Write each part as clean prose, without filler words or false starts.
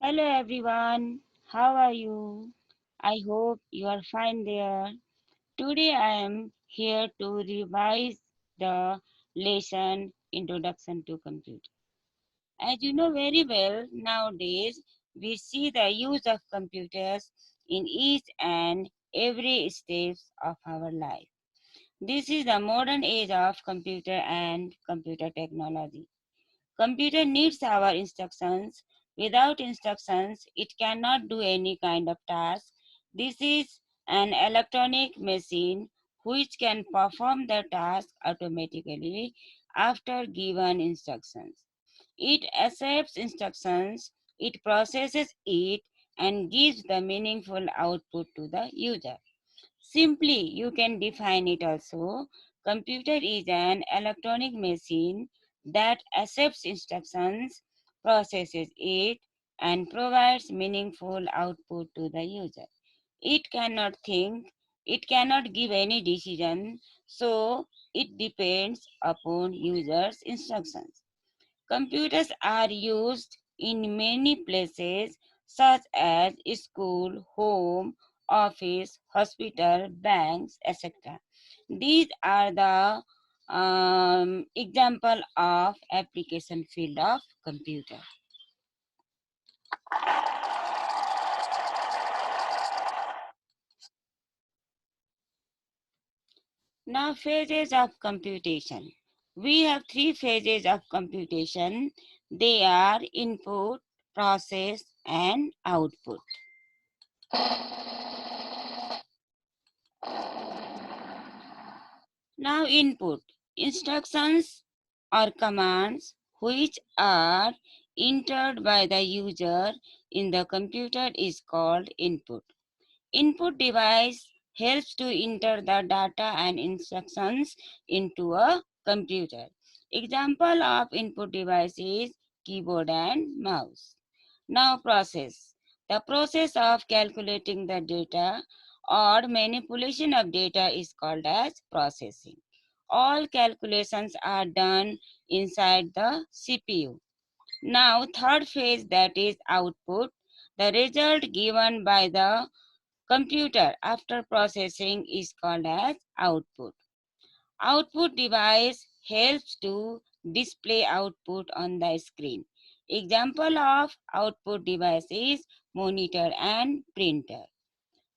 Hello everyone, how are you? I hope you are fine there. Today I am here to revise the lesson Introduction to Computer. As you know very well, nowadays we see the use of computers in each and every stage of our life. This is the modern age of computer and computer technology. Computer needs our instructions. Without instructions, it cannot do any kind of task. This is an electronic machine which can perform the task automatically after given instructions. It accepts instructions, it processes it, and gives the meaningful output to the user. Simply, you can define it also. Computer is an electronic machine that accepts instructions, processes it, and provides meaningful output to the user. It cannot think, it cannot give any decision, so it depends upon user's instructions. Computers are used in many places such as school, home, office, hospital, banks, etc. These are the example of application field of computer. Now phases of computation. We have three phases of computation. They are input, process, and output. Now input. Instructions or commands which are entered by the user in the computer is called input. Input device helps to enter the data and instructions into a computer. Example of input device is keyboard and mouse. Now process. The process of calculating the data or manipulation of data is called as processing. All calculations are done inside the CPU. Now third phase, that is output. The result given by the computer after processing is called as output. Output device helps to display output on the screen. Example of output device is monitor and printer.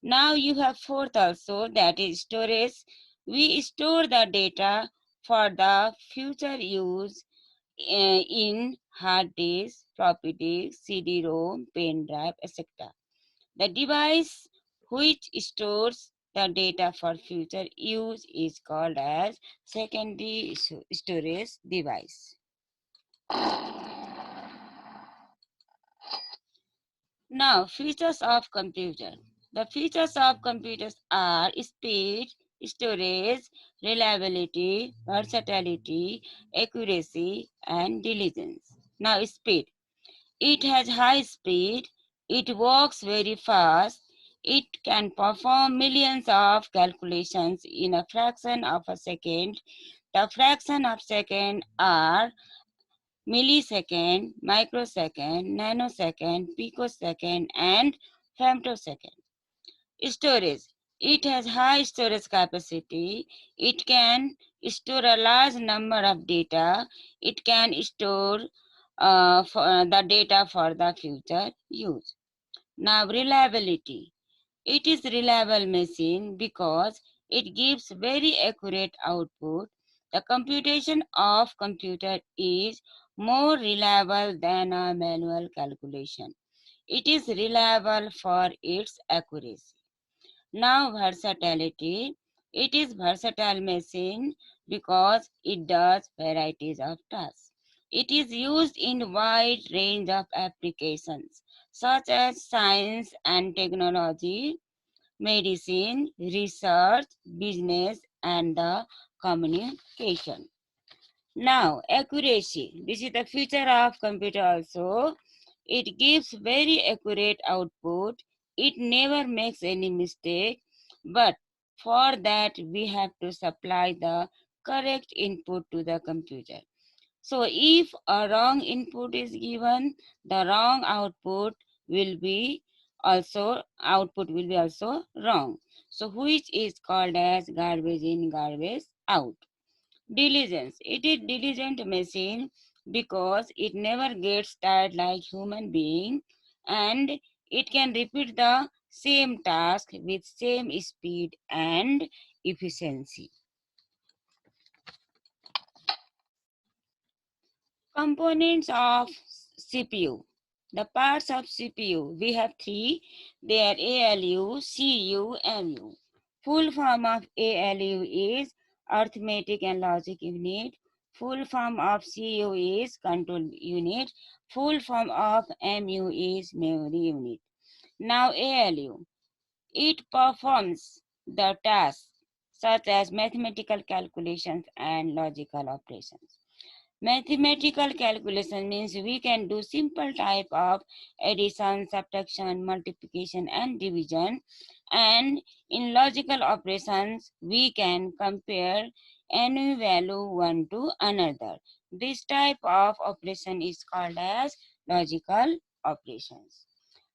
Now you have fourth also, that is storage. We store the data for the future use in hard disk, floppy disk, CD-ROM, pen drive, etc. The device which stores the data for future use is called as secondary storage device. Now, features of computer. The features of computers are speed, storage, reliability, versatility, accuracy, and diligence. Now, speed. It has high speed, it works very fast, it can perform millions of calculations in a fraction of a second. The fraction of second are millisecond, microsecond, nanosecond, picosecond, and femtosecond. Storage. It has high storage capacity. It can store a large number of data. It can store the data for the future use. Now, reliability. It is reliable machine because it gives very accurate output. The computation of computer is more reliable than a manual calculation. It is reliable for its accuracy. Now versatility. It is versatile machine because it does varieties of tasks. It is used in wide range of applications such as science and technology, medicine, research, business, and the communication. Now, accuracy. This is the feature of computer also. It gives very accurate output. It never makes any mistake. But for that, we have to supply the correct input to the computer. So if a wrong input is given, the wrong output will be also output will be also wrong. So which is called as garbage in, garbage out. Diligence. It is diligent machine because it never gets tired like human being, and it can repeat the same task with same speed and efficiency. Components of CPU. The parts of CPU, we have three. They are ALU, CU, MU. Full form of ALU is Arithmetic and Logic Unit. Full form of CU is Control Unit. Full form of MU is Memory Unit. Now ALU, it performs the tasks such as mathematical calculations and logical operations. Mathematical calculation means we can do simple type of addition, subtraction, multiplication and division, and in logical operations we can compare any value one to another. This type of operation is called as logical operations.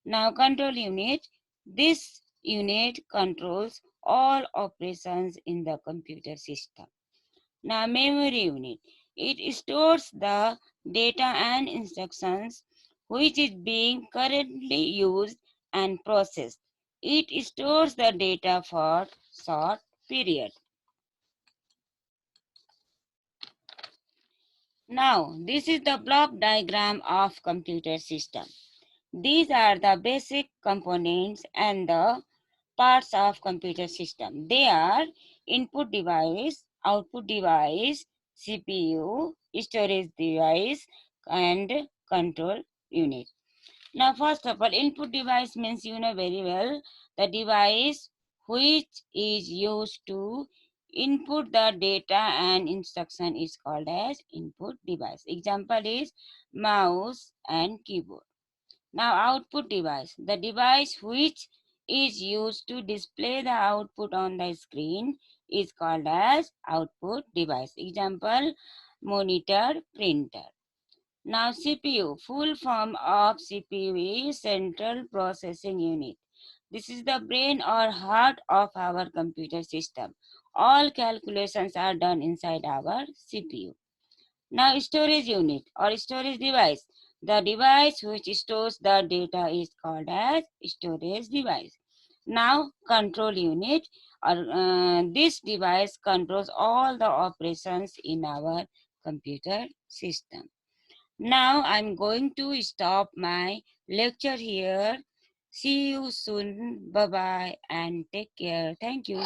Now control unit. This unit controls all operations in the computer system. Now, memory unit. It stores the data and instructions which is being currently used and processed. It stores the data for short period. Now, this is the block diagram of computer system. These are the basic components and the parts of computer system. They are input device, output device, CPU, storage device, and control unit. Now, first of all, input device means you know very well the device which is used to input the data and instruction is called as input device. Example is mouse and keyboard. Now output device, the device which is used to display the output on the screen is called as output device. Example, monitor, printer. Now CPU, full form of CPU is Central Processing Unit. This is the brain or heart of our computer system. All calculations are done inside our CPU. Now storage unit or storage device. The device which stores the data is called as storage device. Now control unit or this device controls all the operations in our computer system. Now I'm going to stop my lecture here. See you soon. Bye bye and take care. Thank you.